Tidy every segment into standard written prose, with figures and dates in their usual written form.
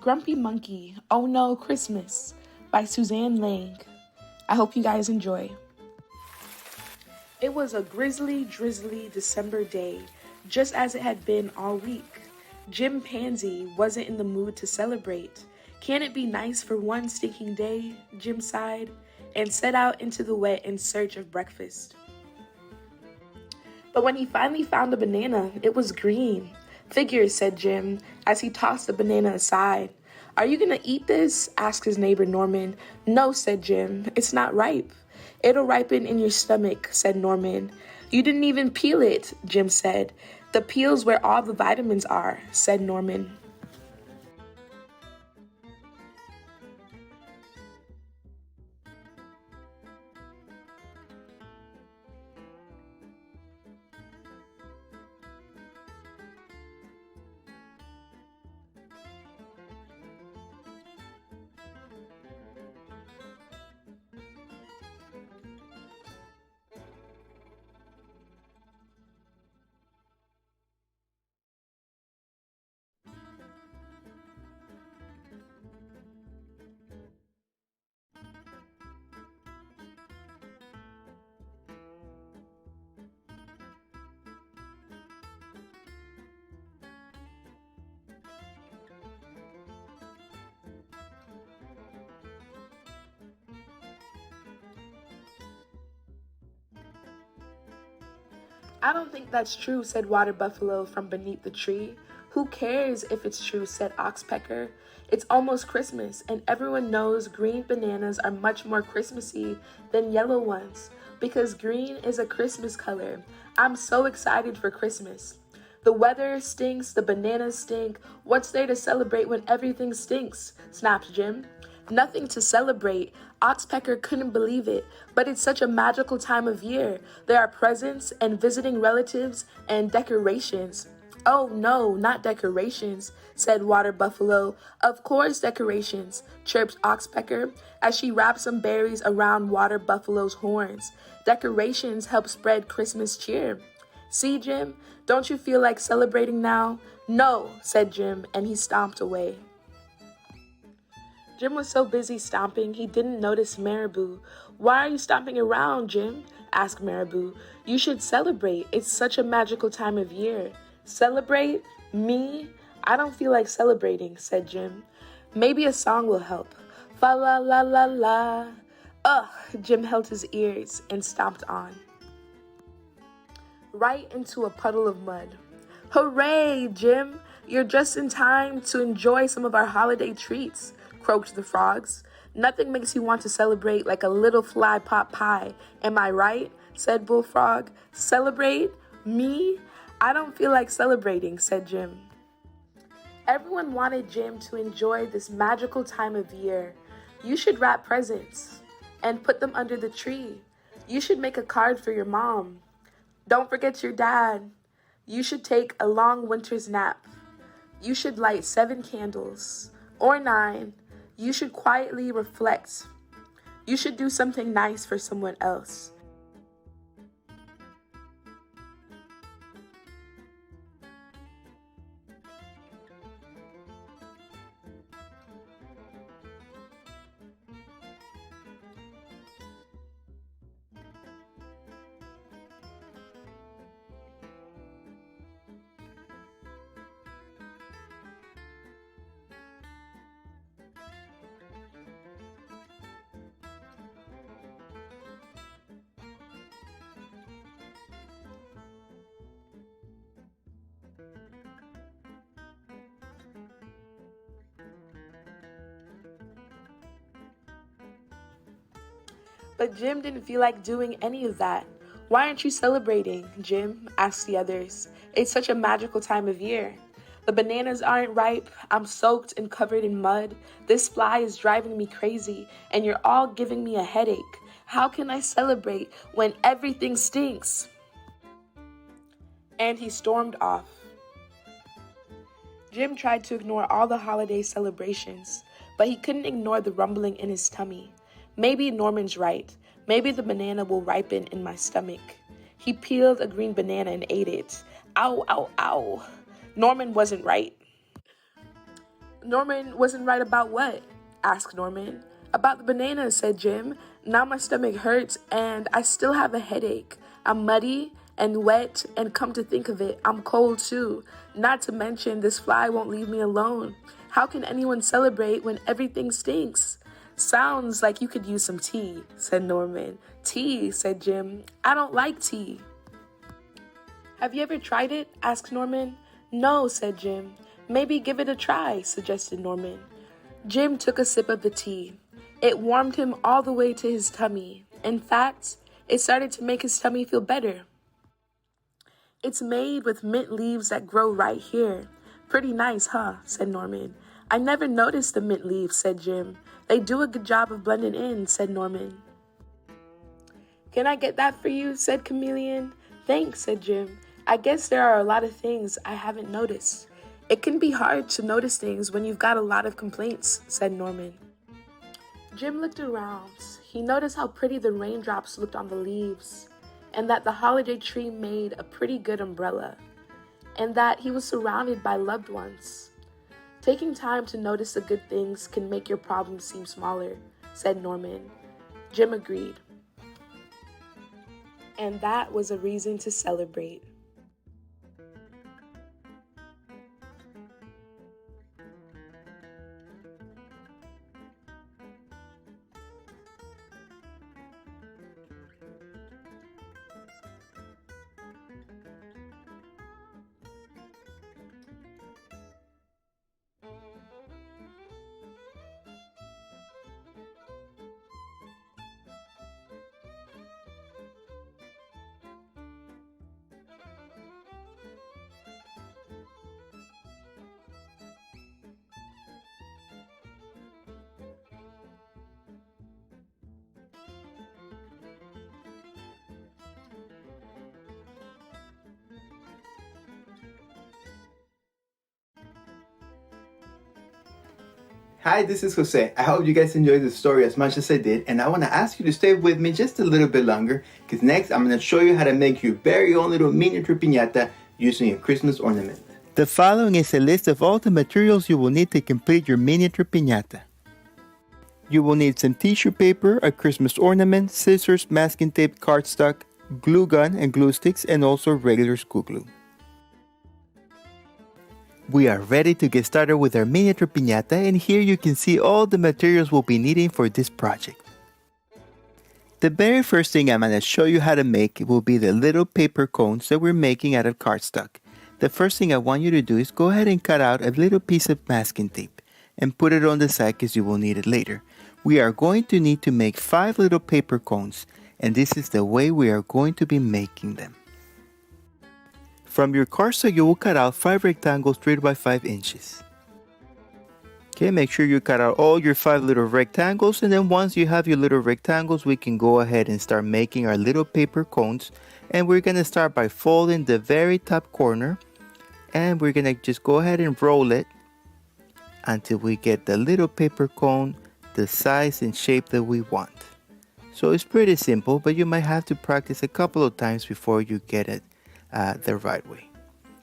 Grumpy Monkey, Oh No, Christmas by M0NK3Y. I hope you guys enjoy. It was a grisly, drizzly December day, just as it had been all week. Jim Pansy wasn't in the mood to celebrate. Can it be nice for one stinking day? Jim sighed, and set out into the wet in search of breakfast. But when he finally found a banana, it was green. Figures, said Jim, as he tossed the banana aside. Are you gonna eat this? Asked his neighbor Norman. No, said Jim, it's not ripe. It'll ripen in your stomach, said Norman. You didn't even peel it, Jim said. The peel's where all the vitamins are, said Norman. I don't think that's true, said Water Buffalo from beneath the tree. Who cares if it's true, said Oxpecker. It's almost Christmas, and everyone knows green bananas are much more Christmassy than yellow ones, because green is a Christmas color. I'm so excited for Christmas. The weather stinks, the bananas stink. What's there to celebrate when everything stinks? Snapped Jim. Nothing to celebrate. Oxpecker couldn't believe it, but it's such a magical time of year. There are presents and visiting relatives and decorations. Oh no, not decorations, said Water Buffalo. Of course decorations, chirped Oxpecker as she wrapped some berries around Water Buffalo's horns. Decorations help spread Christmas cheer. See, Jim, don't you feel like celebrating now? No, said Jim, and he stomped away. Jim was so busy stomping, he didn't notice Marabou. Why are you stomping around, Jim? Asked Marabou. You should celebrate. It's such a magical time of year. Celebrate? Me? I don't feel like celebrating, said Jim. Maybe a song will help. Fa la la la la. Ugh, Jim held his ears and stomped on. Right into a puddle of mud. Hooray, Jim! You're just in time to enjoy some of our holiday treats, croaked the frogs. Nothing makes you want to celebrate like a little fly pot pie. Am I right? Said Bullfrog. Celebrate? Me? I don't feel like celebrating, said Jim. Everyone wanted Jim to enjoy this magical time of year. You should wrap presents and put them under the tree. You should make a card for your mom. Don't forget your dad. You should take a long winter's nap. You should light 7 candles, or 9. You should quietly reflect. You should do something nice for someone else. But Jim didn't feel like doing any of that. Why aren't you celebrating, Jim? Asked the others. It's such a magical time of year. The bananas aren't ripe. I'm soaked and covered in mud. This fly is driving me crazy, and you're all giving me a headache. How can I celebrate when everything stinks? And he stormed off. Jim tried to ignore all the holiday celebrations, but he couldn't ignore the rumbling in his tummy. Maybe Norman's right. Maybe the banana will ripen in my stomach. He peeled a green banana and ate it. Ow, ow, ow. Norman wasn't right. Norman wasn't right about what? Asked Norman. About the bananas, said Jim. Now my stomach hurts and I still have a headache. I'm muddy and wet, and come to think of it, I'm cold too. Not to mention, this fly won't leave me alone. How can anyone celebrate when everything stinks? Sounds like you could use some tea, said Norman. Tea, said Jim. I don't like tea. Have you ever tried it? Asked Norman. No, said Jim. Maybe give it a try, suggested Norman. Jim took a sip of the tea. It warmed him all the way to his tummy. In fact, it started to make his tummy feel better. It's made with mint leaves that grow right here. Pretty nice, huh? Said Norman. I never noticed the mint leaves, said Jim. They do a good job of blending in, said Norman. Can I get that for you? Said Chameleon. Thanks, said Jim. I guess there are a lot of things I haven't noticed. It can be hard to notice things when you've got a lot of complaints, said Norman. Jim looked around. He noticed how pretty the raindrops looked on the leaves, and that the holiday tree made a pretty good umbrella, and that he was surrounded by loved ones. Taking time to notice the good things can make your problems seem smaller, said Norman. Jim agreed. And that was a reason to celebrate. Hi, this is Jose. I hope you guys enjoyed the story as much as I did, and I want to ask you to stay with me just a little bit longer, because next I'm going to show you how to make your very own little miniature piñata using a Christmas ornament. The following is a list of all the materials you will need to complete your miniature piñata. You will need some tissue paper, a Christmas ornament, scissors, masking tape, cardstock, glue gun and glue sticks, and also regular school glue. We are ready to get started with our miniature piñata, and here you can see all the materials we'll be needing for this project. The very first thing I'm going to show you how to make will be the little paper cones that we're making out of cardstock. The first thing I want you to do is go ahead and cut out a little piece of masking tape and put it on the side because you will need it later. We are going to need to make 5 little paper cones, and this is the way we are going to be making them. From your cardstock, you will cut out 5 rectangles 3 by 5 inches. Okay, make sure you cut out all your 5 little rectangles, and then once you have your little rectangles, we can go ahead and start making our little paper cones. And we're going to start by folding the very top corner, and we're going to just go ahead and roll it until we get the little paper cone the size and shape that we want. So it's pretty simple, but you might have to practice a couple of times before you get it the right way.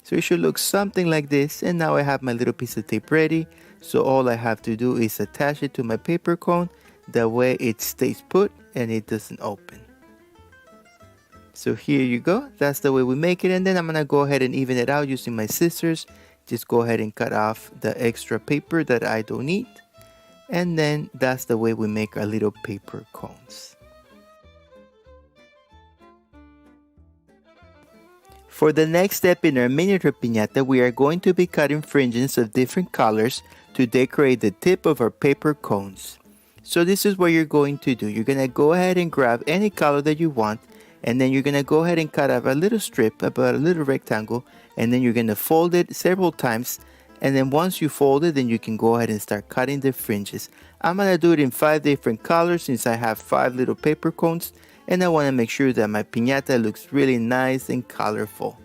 So it should look something like this, and now I have my little piece of tape ready, so all I have to do is attach it to my paper cone, that way it stays put and it doesn't open. So here you go, that's the way we make it, and then I'm gonna go ahead and even it out using my scissors. Just go ahead and cut off the extra paper that I don't need, and then that's the way we make our little paper cones. For the next step in our miniature piñata, we are going to be cutting fringes of different colors to decorate the tip of our paper cones. So this is what you're going to do. You're going to go ahead and grab any color that you want, and then you're going to go ahead and cut out a little strip, about a little rectangle, and then you're going to fold it several times, and then once you fold it, then you can go ahead and start cutting the fringes. I'm going to do it in 5 different colors since I have 5 little paper cones, and I want to make sure that my piñata looks really nice and colorful.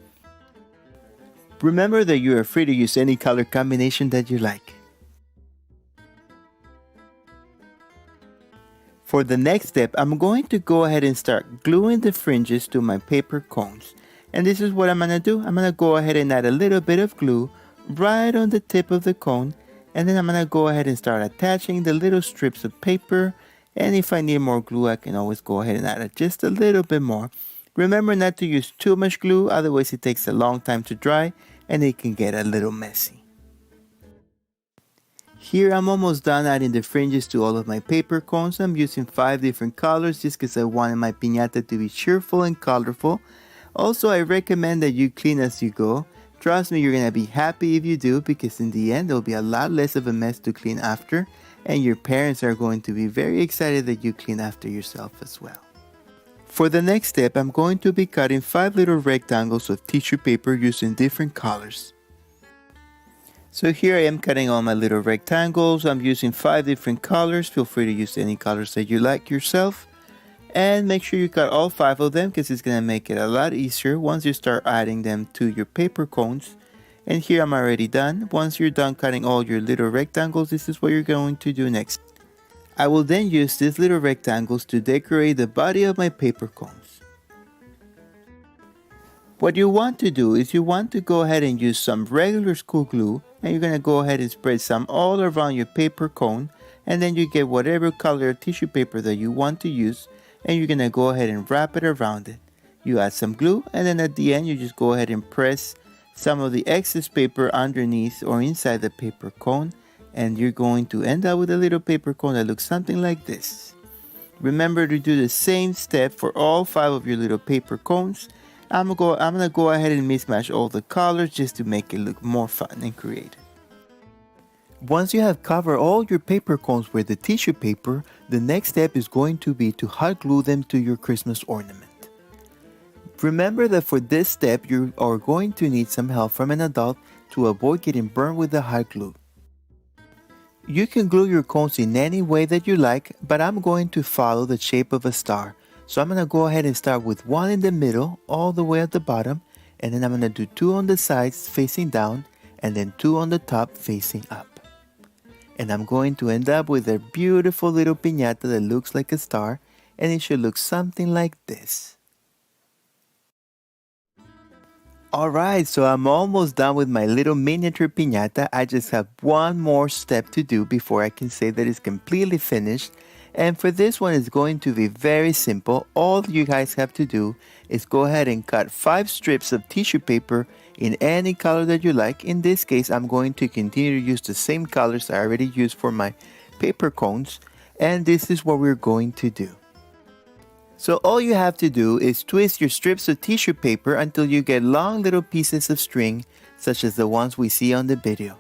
Remember that you are free to use any color combination that you like. For the next step, I'm going to go ahead and start gluing the fringes to my paper cones. And this is what I'm going to do. I'm going to go ahead and add a little bit of glue right on the tip of the cone. And then I'm gonna go ahead and start attaching the little strips of paper. And if I need more glue, I can always go ahead and add just a little bit more. Remember not to use too much glue, otherwise it takes a long time to dry and it can get a little messy. Here I'm almost done adding the fringes to all of my paper cones. I'm using 5 different colors just because I wanted my piñata to be cheerful and colorful. Also, I recommend that you clean as you go. Trust me, you're going to be happy if you do, because in the end, there'll be a lot less of a mess to clean after, and your parents are going to be very excited that you clean after yourself as well. For the next step, I'm going to be cutting 5 little rectangles of tissue paper using different colors. So here I am cutting all my little rectangles. I'm using 5 different colors. Feel free to use any colors that you like yourself. And make sure you cut all 5 of them, because it's going to make it a lot easier once you start adding them to your paper cones. And here I'm already done. Once you're done cutting all your little rectangles, this is what you're going to do next. I will then use these little rectangles to decorate the body of my paper cones. What you want to do is you want to go ahead and use some regular school glue, and you're going to go ahead and spread some all around your paper cone, and then you get whatever color tissue paper that you want to use, and you're going to go ahead and wrap it around it. You add some glue, and then at the end you just go ahead and press some of the excess paper underneath or inside the paper cone, and you're going to end up with a little paper cone that looks something like this. Remember to do the same step for all 5 of your little paper cones. I'm gonna go ahead and mismatch all the colors just to make it look more fun and creative. Once you have covered all your paper cones with the tissue paper, the next step is going to be to hot glue them to your Christmas ornament. Remember that for this step, you are going to need some help from an adult to avoid getting burned with the hot glue. You can glue your cones in any way that you like, but I'm going to follow the shape of a star. So I'm going to go ahead and start with 1 in the middle, all the way at the bottom, and then I'm going to do 2 on the sides facing down, and then 2 on the top facing up. And I'm going to end up with a beautiful little piñata that looks like a star, and it should look something like this. Alright, so I'm almost done with my little miniature piñata. I just have one more step to do before I can say that it's completely finished. And for this one, it's going to be very simple. All you guys have to do is go ahead and cut 5 strips of tissue paper in any color that you like. In this case, I'm going to continue to use the same colors I already used for my paper cones. And this is what we're going to do. So all you have to do is twist your strips of tissue paper until you get long little pieces of string, such as the ones we see on the video.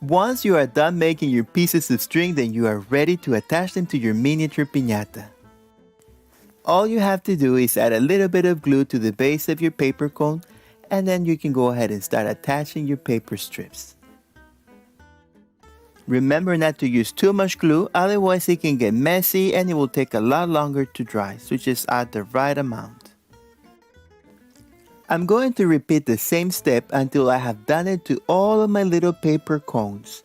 Once you are done making your pieces of string, then you are ready to attach them to your miniature piñata. All you have to do is add a little bit of glue to the base of your paper cone, and then you can go ahead and start attaching your paper strips. Remember not to use too much glue, otherwise it can get messy and it will take a lot longer to dry, so just add the right amount. I'm going to repeat the same step until I have done it to all of my little paper cones.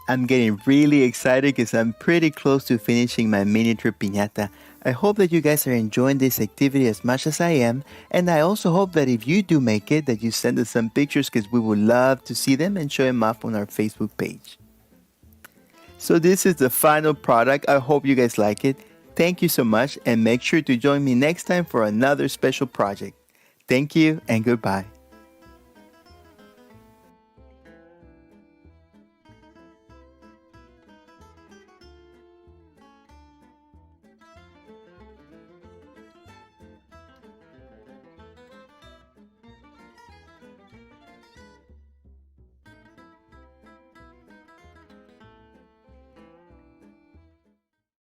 I'm getting really excited because I'm pretty close to finishing my miniature piñata. I hope that you guys are enjoying this activity as much as I am, and I also hope that if you do make it, that you send us some pictures, because we would love to see them and show them off on our Facebook page. So this is the final product. I hope you guys like it. Thank you so much, and make sure to join me next time for another special project. Thank you and goodbye.